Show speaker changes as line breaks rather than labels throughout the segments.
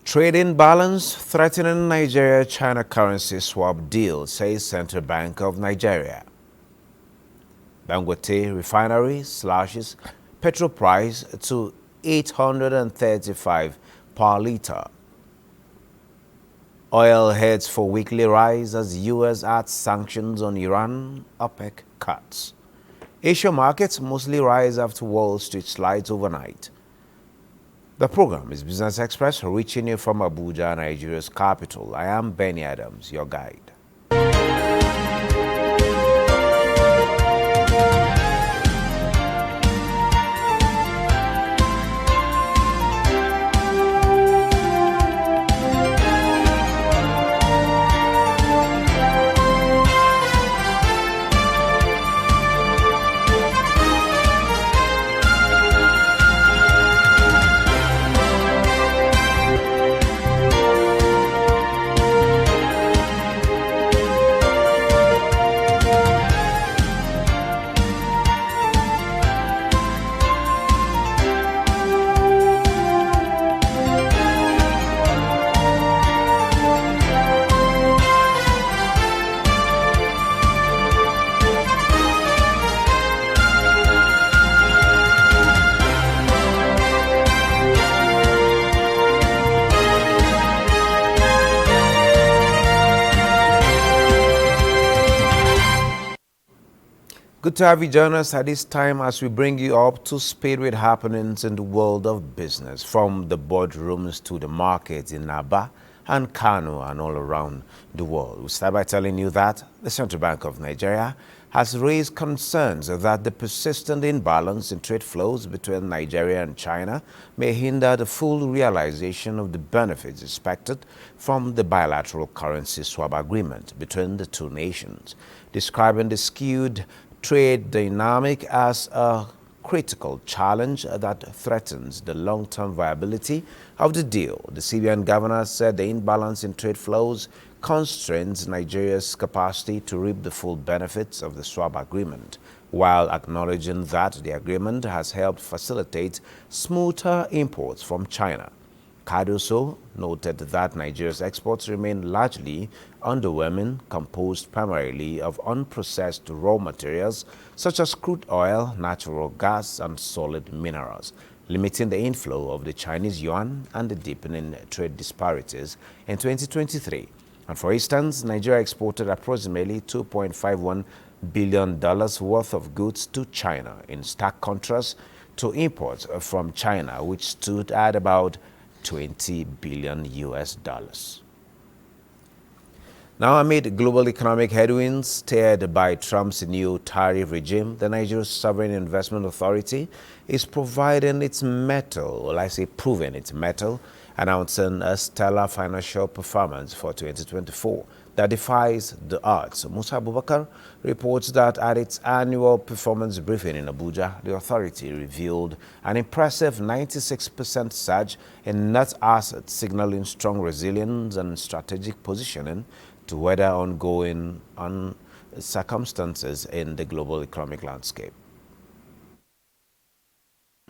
Trade imbalance threatening Nigeria-China currency swap deal, says Central Bank of Nigeria. Dangote refinery slashes petrol price to 835 per litre. Oil heads for weekly rise as U.S. adds sanctions on Iran, OPEC cuts. Asia markets mostly rise after Wall Street slides overnight. The program is Business Express, reaching you from Abuja, Nigeria's capital. I am Benny Adams, your guide. Good to have you join us at this time as we bring you up to speed with happenings in the world of business, from the boardrooms to the markets in Aba and Kano and all around the world. We start by telling you that the Central Bank of Nigeria has raised concerns that the persistent imbalance in trade flows between Nigeria and China may hinder the full realization of the benefits expected from the bilateral currency swap agreement between the two nations, describing the skewed trade dynamic as a critical challenge that threatens the long-term viability of the deal. The CBN governor said the imbalance in trade flows constrains Nigeria's capacity to reap the full benefits of the swap agreement, while acknowledging that the agreement has helped facilitate smoother imports from China. Cardoso noted that Nigeria's exports remain largely underwhelming, composed primarily of unprocessed raw materials such as crude oil, natural gas, and solid minerals, limiting the inflow of the Chinese yuan and the deepening trade disparities in 2023. And for instance, Nigeria exported approximately $2.51 billion worth of goods to China, in stark contrast to imports from China, which stood at about $20 billion US. Now, amid global economic headwinds stirred by Trump's new tariff regime, the Nigerian Sovereign Investment Authority is proving its mettle, announcing a stellar financial performance for 2024 that defies the odds. Musa Abubakar reports that at its annual performance briefing in Abuja, the authority revealed an impressive 96% surge in net assets, signaling strong resilience and strategic positioning to weather ongoing circumstances in the global economic landscape.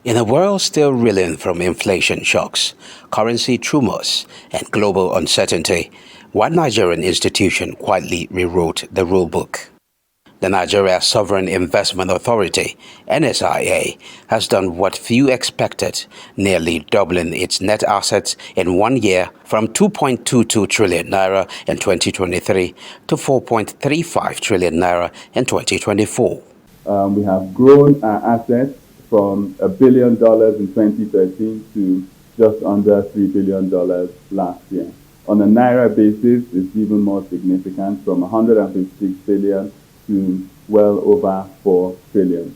In a world still reeling from inflation shocks, currency tremors, and global uncertainty, one Nigerian institution quietly rewrote the rulebook. The Nigeria Sovereign Investment Authority, NSIA, has done what few expected, nearly doubling its net assets in 1 year from 2.22 trillion naira in 2023 to 4.35 trillion naira in 2024.
We have grown our assets from $1 billion in 2013 to just under $3 billion last year. On a naira basis, it's even more significant, from 156 billion to well over 4 trillion.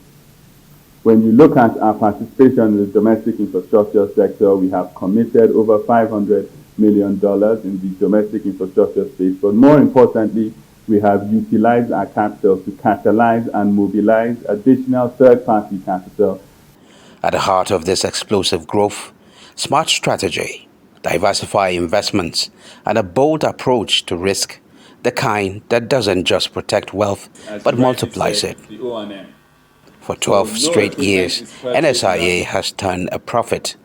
When you look at our participation in the domestic infrastructure sector, we have committed over $500 million in the domestic infrastructure space. But more importantly, we have utilized our capital to catalyze and mobilize additional third-party capital.
At the heart of this explosive growth, smart strategy, diversified investments, and a bold approach to risk, the kind that doesn't just protect wealth, but multiplies it. For 12 straight years, NSIA has turned a profit,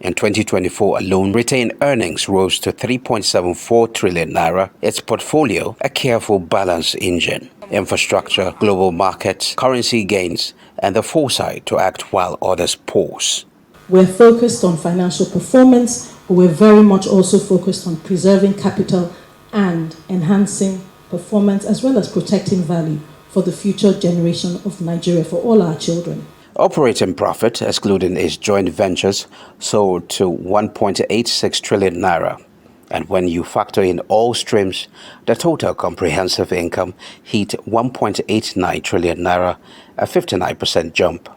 In 2024 alone, retained earnings rose to 3.74 trillion naira. Its portfolio, a careful balance engine, infrastructure, global markets, currency gains, and the foresight to act while others pause.
We're focused on financial performance, but we're very much also focused on preserving capital and enhancing performance as well as protecting value for the future generation of Nigeria, for all our children.
Operating profit, excluding its joint ventures, soared to 1.86 trillion naira. And when you factor in all streams, the total comprehensive income hit 1.89 trillion naira, a 59% jump.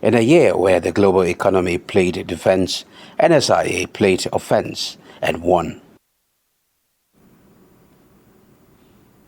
In a year where the global economy played defense, NSIA played offense and won.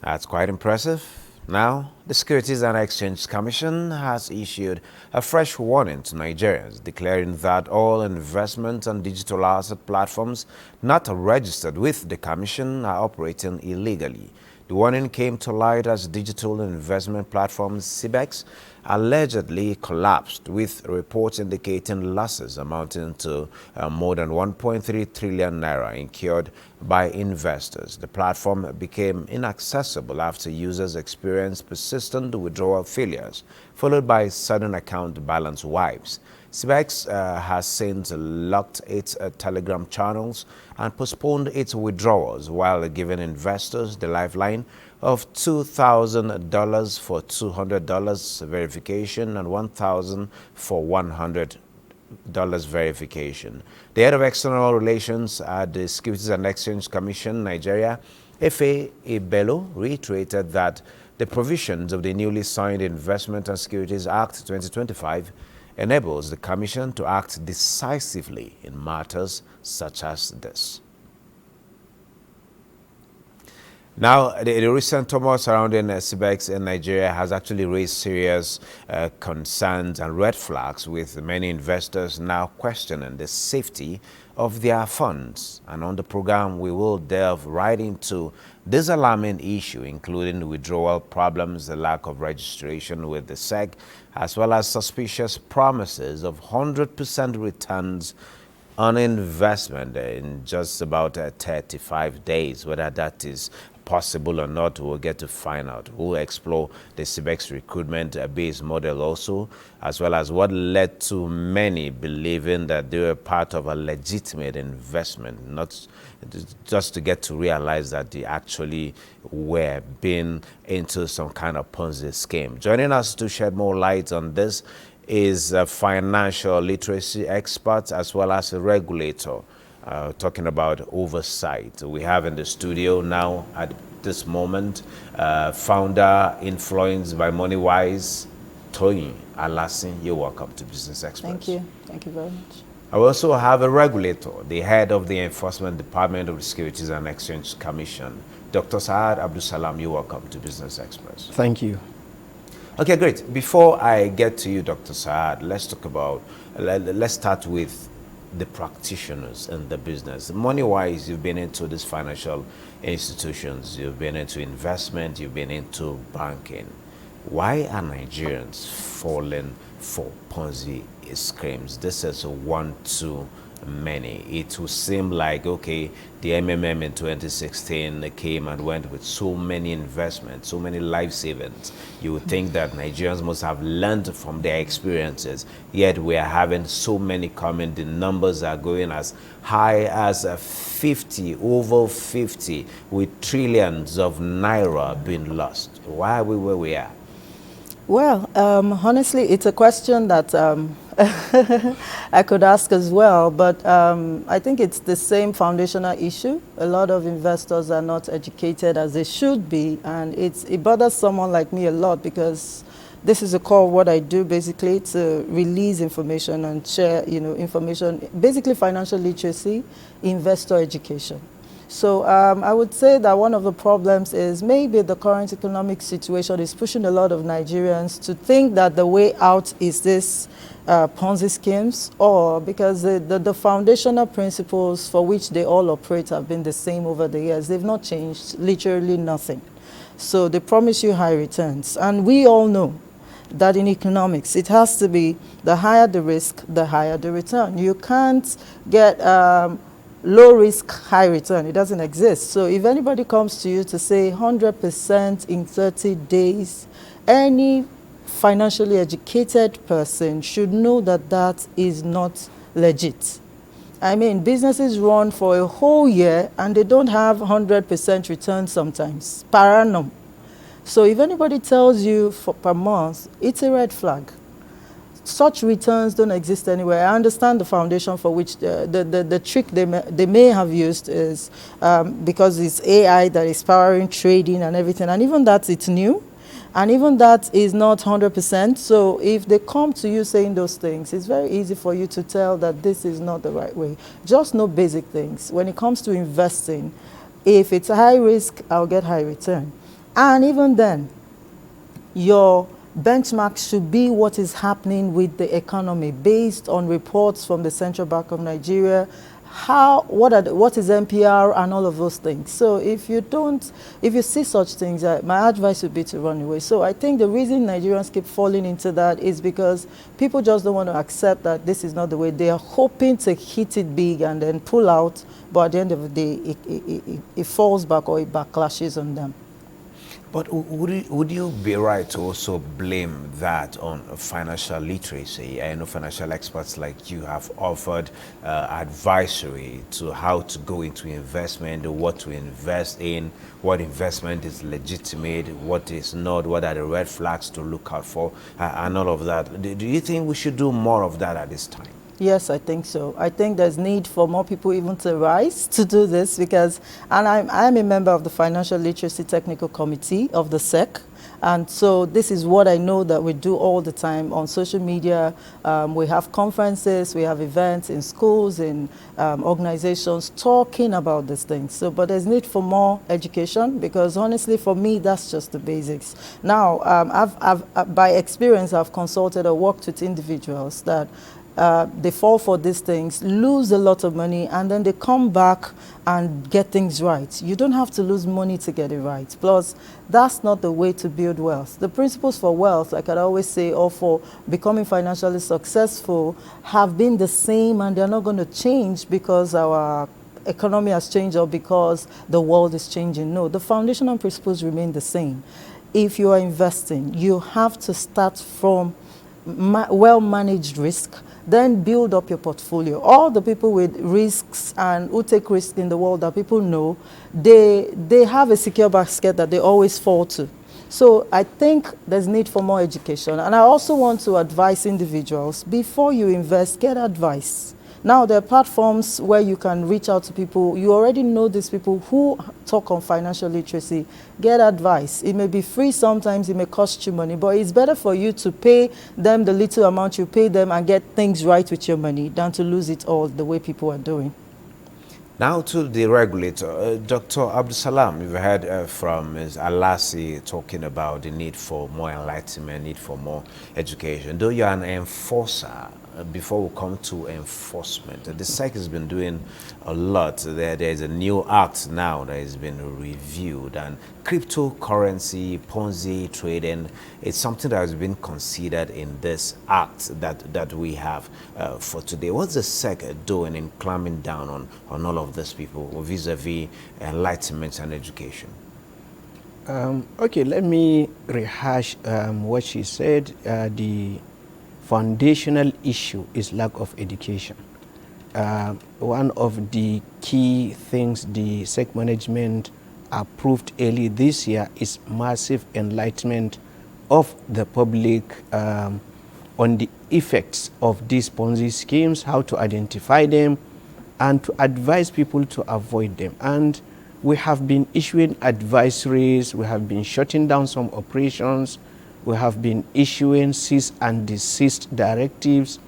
That's quite impressive. Now, the Securities and Exchange Commission has issued a fresh warning to Nigerians, declaring that all investment and digital asset platforms not registered with the Commission are operating illegally. The warning came to light as digital investment platform CBEX allegedly collapsed, with reports indicating losses amounting to more than 1.3 trillion naira incurred by investors. The platform became inaccessible after users experienced persistent withdrawal failures, followed by sudden account balance wipes. CBEX has since locked its Telegram channels and postponed its withdrawals while giving investors the lifeline of $2,000 for $200 verification and $1,000 for $100 verification. The head of external relations at the Securities and Exchange Commission, Nigeria, Efe Ibelo, reiterated that the provisions of the newly signed Investment and Securities Act 2025 enables the Commission to act decisively in matters such as this. Now, the recent turmoil surrounding CBEX in Nigeria has actually raised serious concerns and red flags, with many investors now questioning the safety of their funds. And on the program, we will delve right into this alarming issue, including withdrawal problems, the lack of registration with the SEC, as well as suspicious promises of 100% returns on investment in just about 35 days. Whether that is possible or not, we'll get to find out. We'll explore the CBEX recruitment-based model also, as well as what led to many believing that they were part of a legitimate investment, not just to get to realize that they actually were being into some kind of Ponzi scheme. Joining us to shed more light on this is a financial literacy expert as well as a regulator, talking about oversight. We have in the studio now at this moment founder influenced by MoneyWise, Toyin Alasin. You're welcome to Business Express.
Thank you. Thank you very much.
I also have a regulator, the head of the Enforcement Department of the Securities and Exchange Commission, Dr. Saad Abdulsalam. You're welcome to Business Express.
Thank you.
Okay, great. Before I get to you, Dr. Saad, let's start with the practitioners in the business. Money-wise, you've been into these financial institutions, you've been into investment, you've been into banking. Why are Nigerians falling for Ponzi schemes? This is one too many. It will seem like, okay, the MMM in 2016 came and went with so many investments, so many life savings. You would think that Nigerians must have learned from their experiences, yet we are having so many coming. The numbers are going as high as 50, over 50, with trillions of naira being lost. Why are we where we are?
Well, honestly, it's a question that I could ask as well, but I think it's the same foundational issue. A lot of investors are not educated as they should be, and it bothers someone like me a lot, because this is a core of what I do, basically, to release information and share, information, basically financial literacy, investor education. So I would say that one of the problems is maybe the current economic situation is pushing a lot of Nigerians to think that the way out is this Ponzi schemes, or because the foundational principles for which they all operate have been the same over the years. They've not changed, literally nothing. So they promise you high returns. And we all know that in economics, it has to be the higher the risk, the higher the return. You can't get low risk, high return. It doesn't exist. So if anybody comes to you to say 100% in 30 days, any financially educated person should know that that is not legit. I mean, businesses run for a whole year and they don't have 100% return sometimes, per annum. So if anybody tells you per month, it's a red flag. Such returns don't exist anywhere. I understand the foundation for which the trick they may have used is because it's AI that is powering trading and everything. And even that, it's new. And even that is not 100%. So if they come to you saying those things, it's very easy for you to tell that this is not the right way. Just know basic things. When it comes to investing, if it's high risk, I'll get high return. And even then, your benchmark should be what is happening with the economy based on reports from the Central Bank of Nigeria, what is NPR and all of those things. So if you see such things, my advice would be to run away. So I think the reason Nigerians keep falling into that is because people just don't want to accept that this is not the way. They are hoping to hit it big and then pull out, but at the end of the day, it falls back or it backlashes on them.
But would you be right to also blame that on financial literacy? I know financial experts like you have offered advisory to how to go into investment, what to invest in, what investment is legitimate, what is not, what are the red flags to look out for, and all of that. Do you think we should do more of that at this time?
Yes, I think so. I think there's need for more people even to rise to do this because, and I'm a member of the Financial Literacy Technical Committee of the SEC. And so this is what I know that we do all the time on social media. We have conferences, we have events in schools, in organizations talking about these things. So, but there's need for more education because honestly, for me, that's just the basics. Now, by experience, I've consulted or worked with individuals that they fall for these things, lose a lot of money, and then they come back and get things right. You don't have to lose money to get it right. Plus, that's not the way to build wealth. The principles for wealth, like I always say, or for becoming financially successful, have been the same, and they're not going to change because our economy has changed or because the world is changing. No, the foundational principles remain the same. If you are investing, you have to start from well-managed risk, then build up your portfolio. All the people with risks and who take risks in the world that people know, they have a secure basket that they always fall to. So I think there's need for more education. And I also want to advise individuals, before you invest, get advice. Now, there are platforms where you can reach out to people. You already know these people who talk on financial literacy. Get advice. It may be free sometimes, it may cost you money, but it's better for you to pay them the little amount you pay them and get things right with your money than to lose it all the way people are doing.
Now to the regulator. Dr. Abdulsalam, you've heard from Ms. Alasi talking about the need for more enlightenment, need for more education. Though you're an enforcer, before we come to enforcement, the SEC has been doing a lot. There's a new act now that has been reviewed, and cryptocurrency, Ponzi trading, it's something that has been considered in this act that we have for today. What's the SEC doing in clamping down on all of these people vis-a-vis enlightenment and education?
Okay, let me rehash what she said. The foundational issue is lack of education. One of the key things the SEC management approved early this year is massive enlightenment of the public on the effects of these Ponzi schemes, how to identify them, and to advise people to avoid them. And we have been issuing advisories, we have been shutting down some operations, we have been issuing cease and desist directives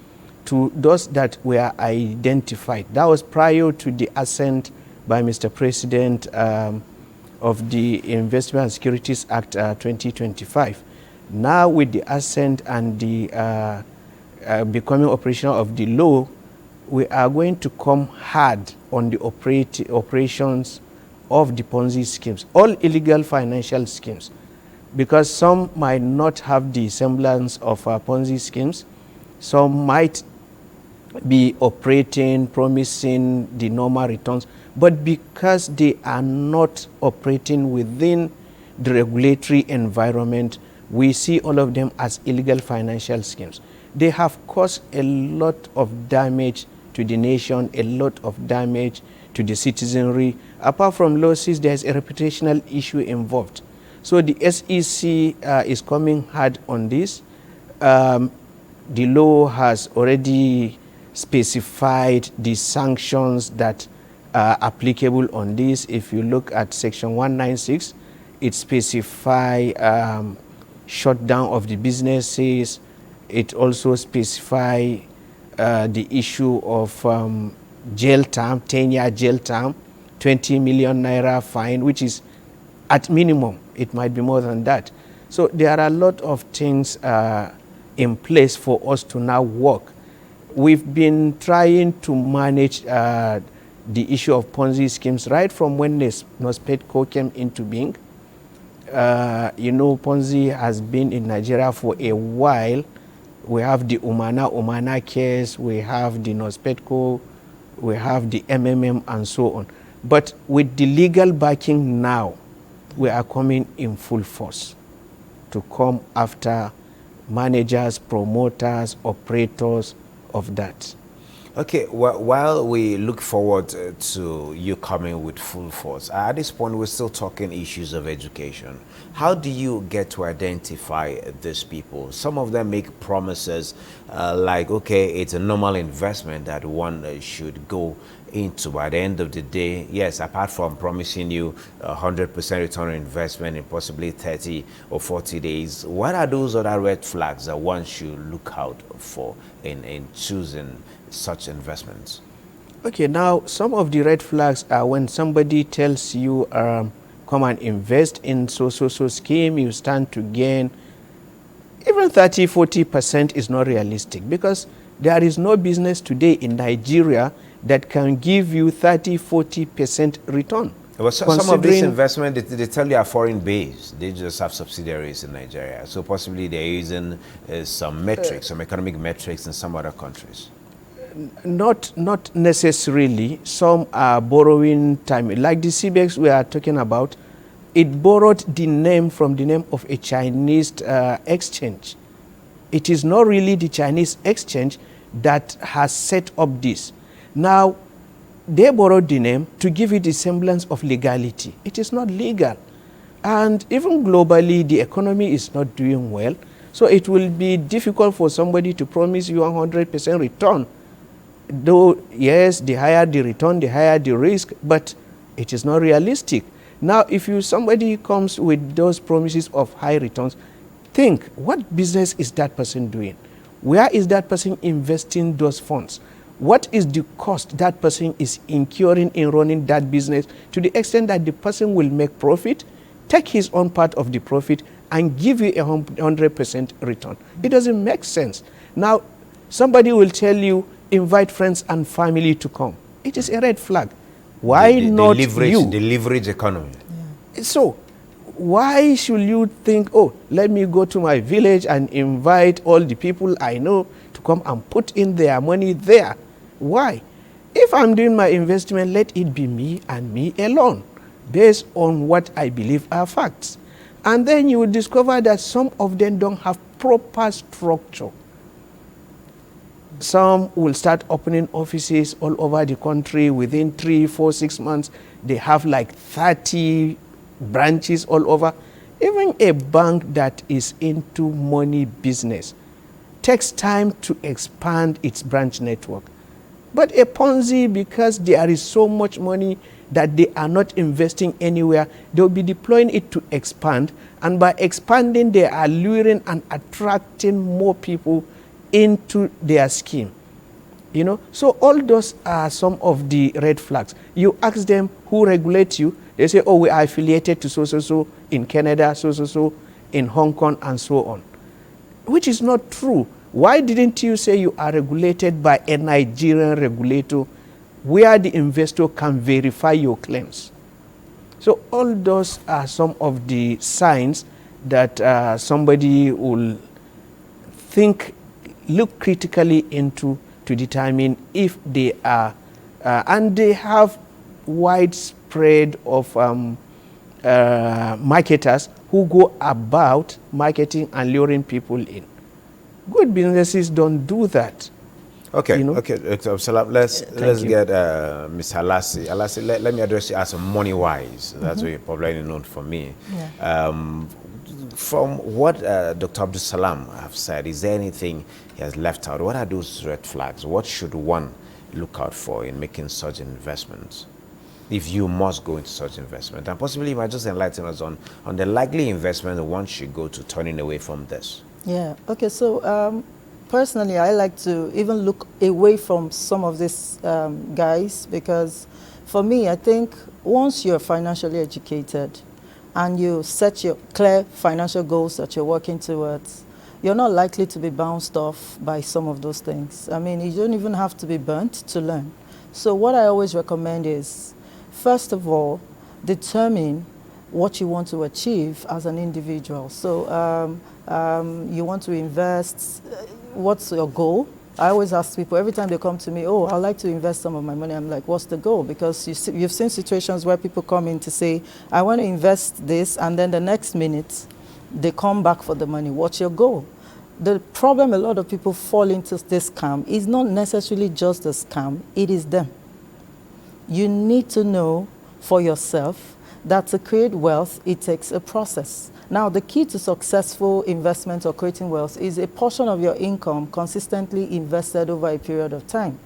to those that were identified. That was prior to the assent by Mr. President of the Investment and Securities Act 2025. Now with the assent and the becoming operational of the law, we are going to come hard on the operations of the Ponzi schemes, all illegal financial schemes. because some might not have the semblance of Ponzi schemes. Some might be operating, promising the normal returns, but because they are not operating within the regulatory environment, we see all of them as illegal financial schemes. They have caused a lot of damage to the nation, a lot of damage to the citizenry. Apart from losses, there's a reputational issue involved. So the SEC is coming hard on this. The law has already specified the sanctions that are applicable on this. If you look at section 196, it specifies shutdown of the businesses. It also specifies the issue of jail term, 10-year jail term, 20 million naira fine, which is at minimum. It might be more than that. So there are a lot of things in place for us to now work. We've been trying to manage the issue of Ponzi schemes right from when NOSPEDCO came into being. You know, Ponzi has been in Nigeria for a while. We have the Umana case, we have the NOSPEDCO, we have the MMM and so on. But with the legal backing now, we are coming in full force to come after managers, promoters, operators of that.
Okay, well, while we look forward to you coming with full force, at this point we're still talking issues of education. How do you get to identify these people? Some of them make promises like, okay, it's a normal investment that one should go into. By the end of the day, yes, apart from promising you 100% return on investment in possibly 30 or 40 days, what are those other red flags that one should look out for in choosing such investments?
Okay, now some of the red flags are when somebody tells you, come and invest in so scheme, you stand to gain. Even 30-40% is not realistic, because there is no business today in Nigeria that can give you 30-40% return.
Well, some of these investments, they tell you are foreign based. They just have subsidiaries in Nigeria. So possibly they're using some metrics, some economic metrics in some other countries.
Not necessarily. Some are borrowing time. Like the CBEX we are talking about, it borrowed the name from the name of a Chinese exchange. It is not really the Chinese exchange that has set up this. Now, they borrowed the name to give it a semblance of legality. It is not legal. And even globally, the economy is not doing well. So it will be difficult for somebody to promise you 100% return. Though, yes, the higher the return, the higher the risk, but it is not realistic. Now, if somebody comes with those promises of high returns, think, what business is that person doing? Where is that person investing those funds? What is the cost that person is incurring in running that business, to the extent that the person will make profit, take his own part of the profit, and give you 100% return? It doesn't make sense. Now, somebody will tell you, invite friends and family to come. It is a red flag. Why not you?
The leverage economy.
Yeah. So, why should you think, oh, let me go to my village and invite all the people I know to come and put in their money there? Why? If I'm doing my investment, let it be me and me alone, based on what I believe are facts. And then you will discover that some of them don't have proper structure. Some will start opening offices all over the country. Within 3, 4, 6 months, they have like 30 branches all over. Even a bank that is into money business takes time to expand its branch network. But a Ponzi, because there is so much money that they are not investing anywhere, they'll be deploying it to expand. And by expanding, they are luring and attracting more people into their scheme. You know, so all those are some of the red flags. You ask them who regulates you, they say, oh, we are affiliated to so in Canada, so in Hong Kong, and so on, which is not true. Why didn't you say you are regulated by a Nigerian regulator where the investor can verify your claims? So all those are some of the signs that somebody will look critically into to determine if they are, and they have widespread of marketers who go about marketing and luring people in. Good businesses don't do that.
Okay,
You know?
okay, Dr. Absalam, let's
you.
get Ms. Halasi. Halasi, let me address you as a money-wise. That's what you're probably known for me.
Yeah.
From what Dr. Abdul Salam have said, is there anything he has left out? What are those red flags? What should one look out for in making such investments, if you must go into such investment? And possibly you might just enlighten us on the likely investment that one should go to turning away from this.
Yeah. Okay. So personally, I like to even look away from some of these guys, because for me, I think once you're financially educated and you set your clear financial goals that you're working towards, you're not likely to be bounced off by some of those things. I mean, you don't even have to be burnt to learn. So what I always recommend is, first of all, determine what you want to achieve as an individual. So you want to invest, what's your goal? I always ask people, every time they come to me, oh, I'd like to invest some of my money. I'm like, what's the goal? Because you've seen situations where people come in to say, I want to invest this, and then the next minute, they come back for the money. What's your goal? The problem a lot of people fall into this scam is not necessarily just the scam, it is them. You need to know for yourself that to create wealth, it takes a process. Now, the key to successful investment or creating wealth is a portion of your income consistently invested over a period of time.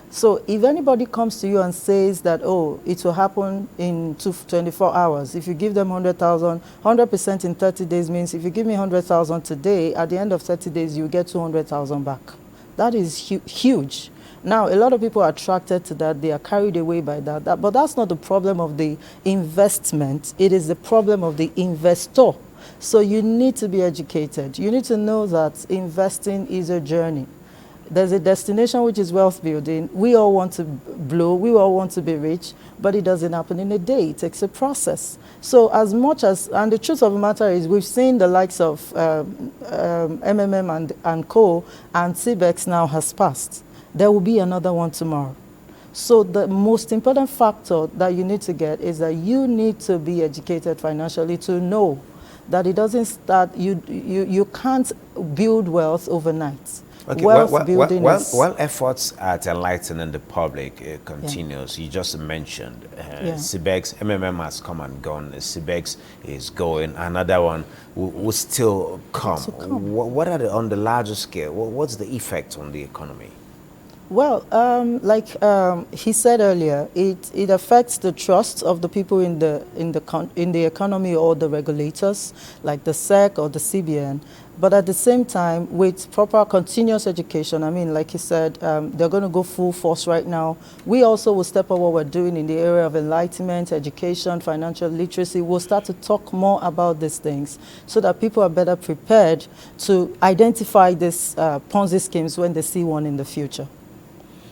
So if anybody comes to you and says that, oh, it will happen in 24 hours, if you give them 100,000, 100% in 30 days means if you give me 100,000 today, at the end of 30 days, you get 200,000 back. That is huge. Now, a lot of people are attracted to that. They are carried away by that. But that's not the problem of the investment. It is the problem of the investor. So you need to be educated. You need to know that investing is a journey. There's a destination which is wealth building. We all want to blow. We all want to be rich. But it doesn't happen in a day. It takes a process. So as much as, and the truth of the matter is, we've seen the likes of MMM and Co. and CBEX now has passed. There will be another one tomorrow. So the most important factor that you need to get is that you need to be educated financially to know that it doesn't start, you can't build wealth overnight.
Okay,
Wealth building
while efforts at enlightening the public continues, you just mentioned CBEX, MMM has come and gone, CBEX is going, another one will still come. What are on the larger scale, what's the effect on the economy?
Well, like he said earlier, it affects the trust of the people in the economy or the regulators, like the SEC or the CBN. But at the same time, with proper continuous education, I mean, like he said, they're going to go full force right now. We also will step up what we're doing in the area of enlightenment, education, financial literacy. We'll start to talk more about these things so that people are better prepared to identify these Ponzi schemes when they see one in the future.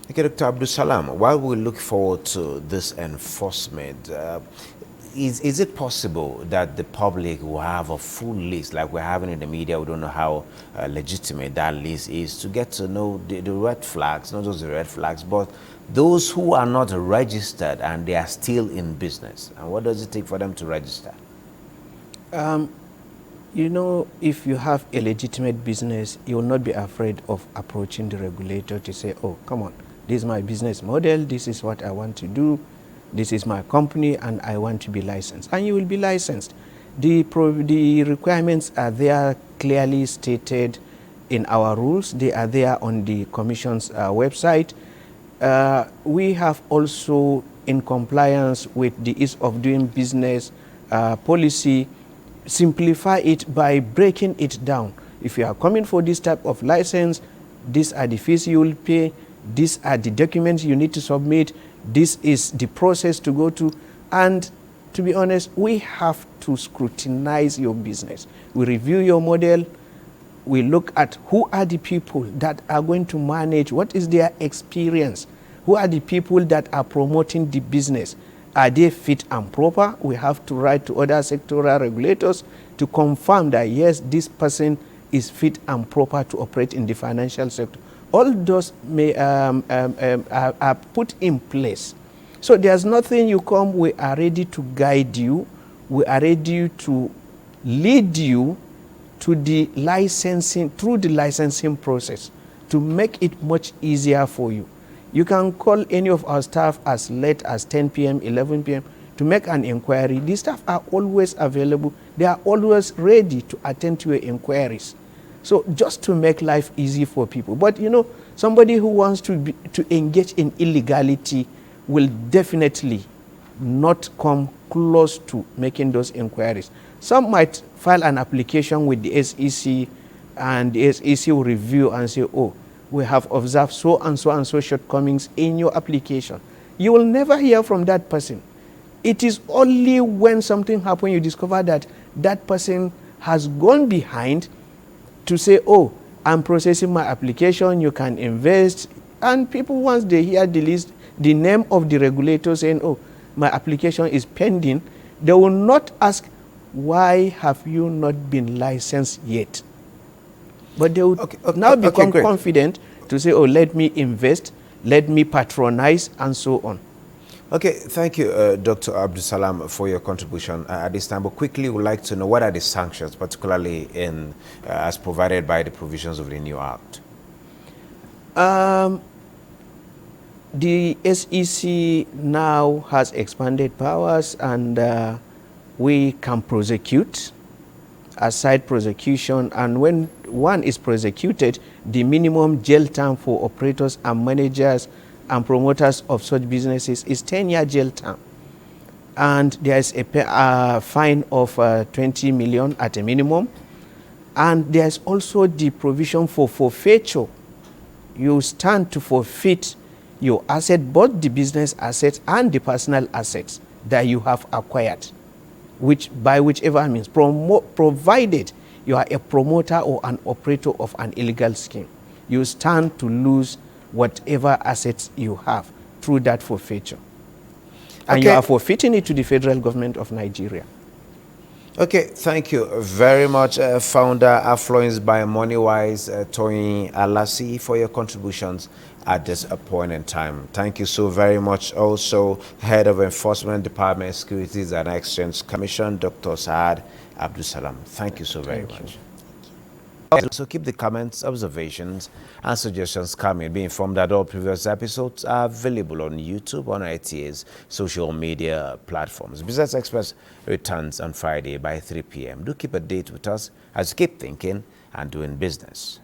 Okay, Dr. Abdul Salam, while we look forward to this enforcement, is it possible that the public will have a full list, like we're having in the media? We don't know how legitimate that list is, to get to know the red flags, not just the red flags, but those who are not registered and they are still in business. And what does it take for them to register?
You know, if you have a legitimate business, you will not be afraid of approaching the regulator to say, oh, come on, this is my business model, this is what I want to do, this is my company, and I want to be licensed. And you will be licensed. The requirements are there clearly stated in our rules. They are there on the Commission's website. We have also, in compliance with the ease of doing business policy, simplify it by breaking it down. If you are coming for this type of license, these are the fees you will pay, these are the documents you need to submit, this is the process to go to. And to be honest, we have to scrutinize your business. We review your model, we look at who are the people that are going to manage, what is their experience, who are the people that are promoting the business. Are they fit and proper? We have to write to other sectoral regulators to confirm that yes, this person is fit and proper to operate in the financial sector. All those may are put in place. So there's nothing you come, we are ready to guide you, we are ready to lead you to the licensing, through the licensing process, to make it much easier for you. You can call any of our staff as late as 10 p.m., 11 p.m. to make an inquiry. These staff are always available. They are always ready to attend to your inquiries. So just to make life easy for people. But you know, somebody who wants to engage in illegality will definitely not come close to making those inquiries. Some might file an application with the SEC, and the SEC will review and say, oh, we have observed so and so shortcomings in your application. You will never hear from that person. It is only when something happens, you discover that that person has gone behind to say, oh, I'm processing my application, you can invest. And people, once they hear the list, the name of the regulator saying, oh, my application is pending, they will not ask, why have you not been licensed yet? But they will now become confident to say, oh, let me invest, let me patronize, and so on.
Okay, thank you, Dr. Abdulsalam, for your contribution at this time. But quickly, we'd like to know, what are the sanctions, particularly in as provided by the provisions of the new Act?
The SEC now has expanded powers, and we can prosecute, aside prosecution, and when one is prosecuted, the minimum jail term for operators and managers and promoters of such businesses is 10-year jail term. And there is a fine of 20 million at a minimum. And there is also the provision for forfeiture. You stand to forfeit your asset, both the business assets and the personal assets that you have acquired, by whichever means, provided you are a promoter or an operator of an illegal scheme. You stand to lose whatever assets you have through that forfeiture. And you are forfeiting it to the federal government of Nigeria.
Okay, thank you very much, Founder Affluence by MoneyWise, Toyin Alasi, for your contributions at this point in time. Thank you so very much. Also, Head of Enforcement Department, Securities and Exchange Commission, Dr. Saad Abdulsalam. Thank you so very much. So keep the comments, observations, and suggestions coming. Be informed that all previous episodes are available on YouTube, on NTA's social media platforms. Business Express returns on Friday by 3 p.m. Do keep a date with us as you keep thinking and doing business.